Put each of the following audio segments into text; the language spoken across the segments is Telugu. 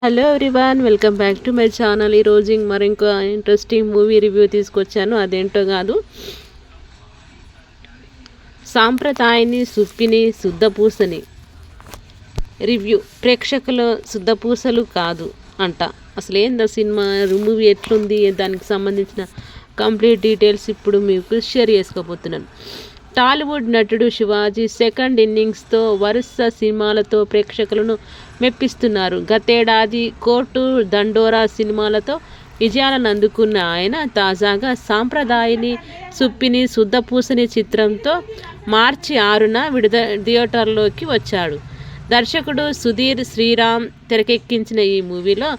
Hello everyone, welcome back to my channel. ఈరోజు మరింకో ఇంట్రెస్టింగ్ మూవీ రివ్యూ తీసుకొచ్చాను. అదేంటో కాదు, సాంప్రదాయని సుప్పిని శుద్ధపూసని రివ్యూ. ప్రేక్షకులు శుద్ధపూసలు కాదు అంట. అసలు ఏందా సినిమా, మూవీ ఎట్లుంది, దానికి సంబంధించిన కంప్లీట్ డీటెయిల్స్ ఇప్పుడు మీకు షేర్ చేసుకోబోతున్నాను. టాలీవుడ్ నటుడు శివాజీ సెకండ్ ఇన్నింగ్స్తో వరుస సినిమాలతో ప్రేక్షకులను మెప్పిస్తున్నారు. గతేడాది కోర్టు దండోరా సినిమాలతో విజయాలను అందుకున్న ఆయన తాజాగా సాంప్రదాయని సుప్పిని శుద్ధపూసని చిత్రంతో మార్చి 6న థియేటర్లోకి వచ్చాడు. దర్శకుడు సుధీర్ శ్రీరామ్ తెరకెక్కించిన ఈ మూవీలో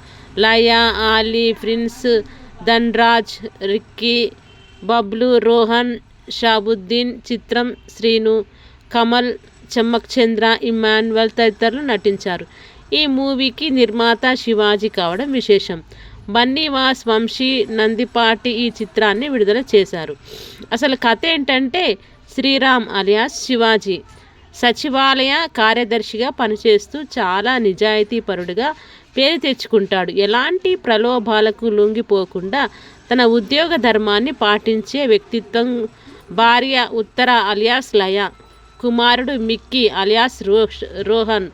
లయ, ఆలీ, ప్రిన్స్, ధన్రాజ్, రిక్కీ, బబ్లు, రోహన్, షాబుద్దీన్, చిత్రం, శ్రీను, కమల్, చమ్మక్ చంద్ర, ఇమాన్యువల్ తదితరులు నటించారు. ఈ మూవీకి నిర్మాత శివాజీ కావడం విశేషం. బన్నీవాస్, వంశీ, నందిపాటి ఈ చిత్రాన్ని విడుదల చేశారు. అసలు కథ ఏంటంటే, శ్రీరామ్ అలియాస్ శివాజీ సచివాలయ కార్యదర్శిగా పనిచేస్తూ చాలా నిజాయితీపరుడుగా పేరు తెచ్చుకుంటాడు. ఎలాంటి ప్రలోభాలకు లొంగిపోకుండా తన ఉద్యోగ ధర్మాన్ని పాటించే వ్యక్తిత్వం. భార్య ఉత్తర అలియాస్ లయ, కుమారుడు మిక్కీ అలియాస్ రోహన్.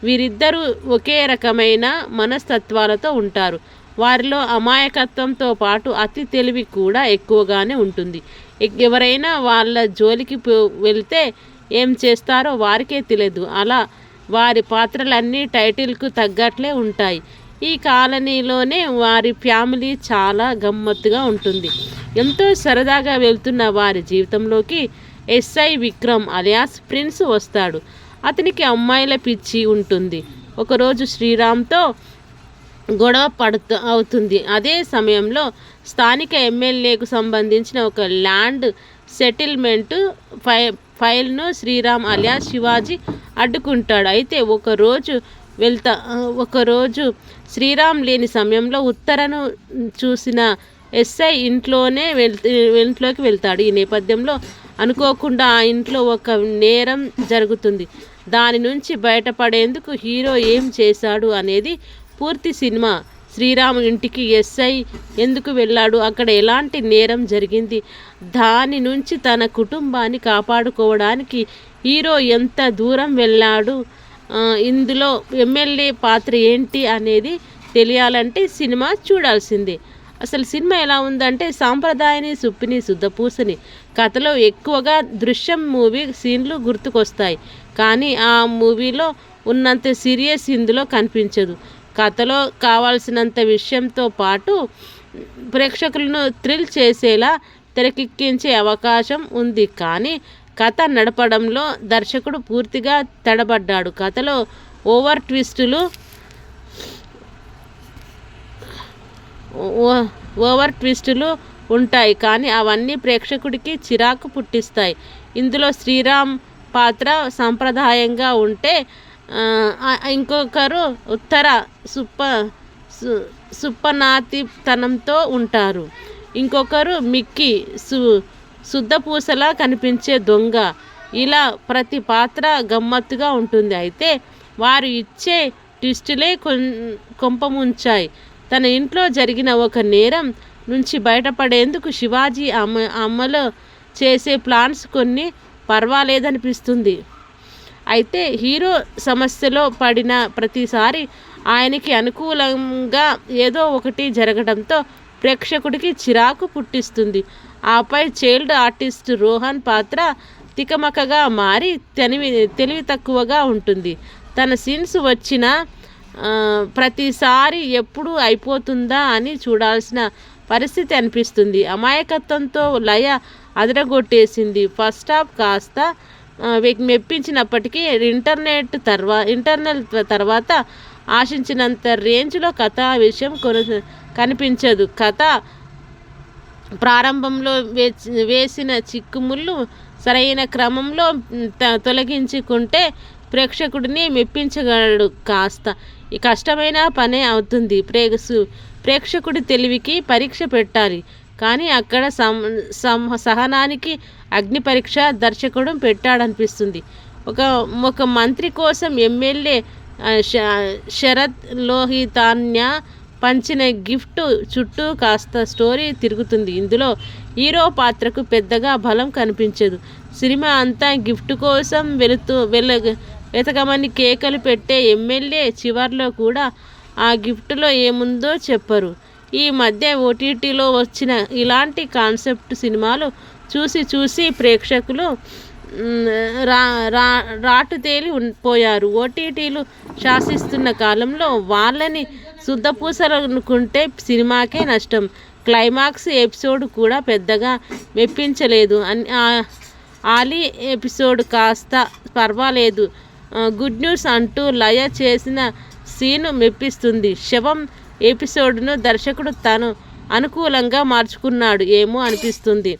వీరిద్దరూ ఒకే రకమైన మనస్తత్వాలతో ఉంటారు. వారిలో అమాయకత్వంతో పాటు అతి తెలివి కూడా ఎక్కువగానే ఉంటుంది. ఎవరైనా వాళ్ళ జోలికి వెళ్తే ఏం చేస్తారో వారికే తెలియదు. అలా వారి పాత్రలన్నీ టైటిల్కు తగ్గట్లే ఉంటాయి. ఈ కాలనీలోనే వారి ఫ్యామిలీ చాలా గమ్మత్తుగా ఉంటుంది. ఎంతో సరదాగా వెళ్తున్న వారి జీవితంలోకి ఎస్ఐ విక్రమ్ అలియాస్ ప్రిన్స్ వస్తాడు. అతనికి అమ్మాయిల పిచ్చి ఉంటుంది. ఒకరోజు శ్రీరామ్తో గొడవ అవుతుంది. అదే సమయంలో స్థానిక ఎమ్మెల్యేకు సంబంధించిన ఒక ల్యాండ్ సెటిల్మెంట్ ఫైల్ను శ్రీరామ్ అలియాస్ శివాజీ అడ్డుకుంటాడు. అయితే ఒకరోజు శ్రీరామ్ లేని సమయంలో ఉత్తరను చూసిన ఎస్ఐ ఇంట్లోకి వెళ్తాడు. ఈ నేపథ్యంలో అనుకోకుండా ఆ ఇంట్లో ఒక నేరం జరుగుతుంది. దాని నుంచి బయటపడేందుకు హీరో ఏం చేశాడు అనేది పూర్తి సినిమా. శ్రీరామ్ ఇంటికి ఎస్ఐ ఎందుకు వెళ్ళాడు, అక్కడ ఎలాంటి నేరం జరిగింది, దాని నుంచి తన కుటుంబాన్ని కాపాడుకోవడానికి హీరో ఎంత దూరం వెళ్ళాడు, ఇందులో ఎమ్మెల్యే పాత్ర ఏంటి అనేది తెలియాలంటే సినిమా చూడాల్సిందే. అసలు సినిమా ఎలా ఉందంటే, సాంప్రదాయని సుప్పిని శుద్ధపూసని కథలో ఎక్కువగా దృశ్యం మూవీ సీన్లు గుర్తుకొస్తాయి. కానీ ఆ మూవీలో ఉన్నంత సీరియస్ ఇందులో కనిపించదు. కథలో కావాల్సినంత విషయంతో పాటు ప్రేక్షకులను థ్రిల్ చేసేలా తెరకెక్కించే అవకాశం ఉంది. కానీ కథ నడపడంలో దర్శకుడు పూర్తిగా తడబడ్డాడు. కథలో ఓవర్ ట్విస్టులు ఉంటాయి, కానీ అవన్నీ ప్రేక్షకుడికి చిరాకు పుట్టిస్తాయి. ఇందులో శ్రీరామ్ పాత్ర సాంప్రదాయంగా ఉంటే, ఇంకొకరు ఉత్తర సుప్పనాతితనంతో ఉంటారు. ఇంకొకరు మిక్కీ శుద్ధపూసలా కనిపించే దొంగ. ఇలా ప్రతి పాత్ర గమ్మత్తుగా ఉంటుంది. అయితే వారు ఇచ్చే ట్విస్టులే కొంపముంచాయి. తన ఇంట్లో జరిగిన ఒక నేరం నుంచి బయటపడేందుకు శివాజీ అమలు చేసే ప్లాన్స్ కొన్ని పర్వాలేదనిపిస్తుంది. అయితే హీరో సమస్యలో పడిన ప్రతిసారి ఆయనకి అనుకూలంగా ఏదో ఒకటి జరగడంతో ప్రేక్షకుడికి చిరాకు పుట్టిస్తుంది. ఆపై చైల్డ్ ఆర్టిస్ట్ రోహన్ పాత్ర తికమకగా మారి తెలివి తక్కువగా ఉంటుంది. తన సీన్స్ వచ్చిన ప్రతిసారి ఎప్పుడు అయిపోతుందా అని చూడాల్సిన పరిస్థితి అనిపిస్తుంది. అమాయకత్వంతో లయ అదరగొట్టేసింది. ఫస్ట్ హాఫ్ కాస్త మెప్పించినప్పటికీ ఇంటర్నల్ తర్వాత ఆశించినంత రేంజ్లో కథ విషయం కనిపించదు. కథ ప్రారంభంలో వేసిన చిక్కుముళ్ళు సరైన క్రమంలో తొలగించుకుంటే ప్రేక్షకుడిని మెప్పించగలడు. కాస్త ఈ కష్టమైన పనే అవుతుంది. ప్రేక్షకుడి తెలివికి పరీక్ష పెట్టాలి, కానీ అక్కడ సహనానికి అగ్ని పరీక్ష దర్శకుడు పెట్టాడనిపిస్తుంది. ఒక మంత్రి కోసం ఎమ్మెల్యే శరత్ లోహితాన్య పంచిన గిఫ్ట్ చుట్టూ కాస్త స్టోరీ తిరుగుతుంది. ఇందులో హీరో పాత్రకు పెద్దగా బలం కనిపించదు. సినిమా అంతా గిఫ్ట్ కోసం వెతకమని కేకలు పెట్టే ఎమ్మెల్యే చివర్లో కూడా ఆ గిఫ్ట్లో ఏముందో చెప్పరు. ఈ మధ్య ఓటీటీలో వచ్చిన ఇలాంటి కాన్సెప్ట్ సినిమాలు చూసి ప్రేక్షకులు రాటు తేలి పోయారు. ఓటీటీలు శాసిస్తున్న కాలంలో వాళ్ళని శుద్ధపూసలనుకుంటే సినిమాకే నష్టం. క్లైమాక్స్ ఎపిసోడ్ కూడా పెద్దగా మెప్పించలేదు. ఆలీ ఎపిసోడ్ కాస్త పర్వాలేదు. గుడ్ న్యూస్ అంటూ లయ చేసిన సీను మెప్పిస్తుంది. శవం ఎపిసోడ్ను దర్శకుడు తను అనుకూలంగా మార్చుకున్నాడు ఏమో అనిపిస్తుంది.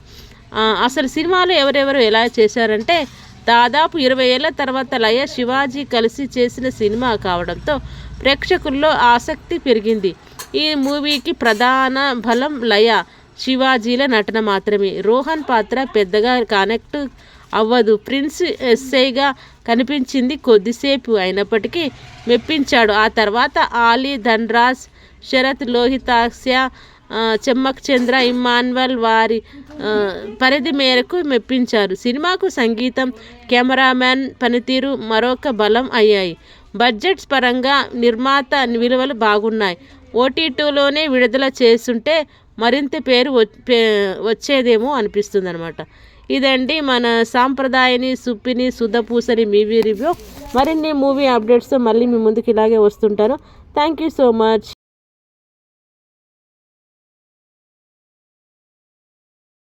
అసలు సినిమాలో ఎవరెవరు ఎలా చేశారంటే దాదాపు 20 ఏళ్ల తర్వాత లయ శివాజీ కలిసి చేసిన సినిమా కావడంతో ప్రేక్షకుల్లో ఆసక్తి పెరిగింది. ఈ మూవీకి ప్రధాన బలం లయ శివాజీల నటన మాత్రమే. రోహన్ పాత్ర పెద్దగా కనెక్ట్ అవ్వదు. ప్రిన్స్ ఎస్ఐగా కనిపించింది కొద్దిసేపు, అయినప్పటికీ మెప్పించాడు. ఆ తర్వాత ఆలీ, ధన్రాజ్, శరత్ లోహితాస్య, చెమ్మక్ చంద్ర, ఇమ్మాన్యువల్ వారి పరిధి మేరకు మెప్పించారు. సినిమాకు సంగీతం, కెమెరామ్యాన్ పనితీరు మరొక బలం అయ్యాయి. బడ్జెట్స్ పరంగా నిర్మాత విలువలు బాగున్నాయి. ఓటీటీలోనే విడుదల చేస్తుంటే మరింత పేరు వచ్చేదేమో అనిపిస్తుంది అనమాట. ఇదండి మన సాంప్రదాయని సుప్పిని సుధపూసని మూవీ రివ్యూ. మరిన్ని మూవీ అప్డేట్స్తో మళ్ళీ మీ ముందుకు ఇలాగే వస్తుంటాను. Thank you so much.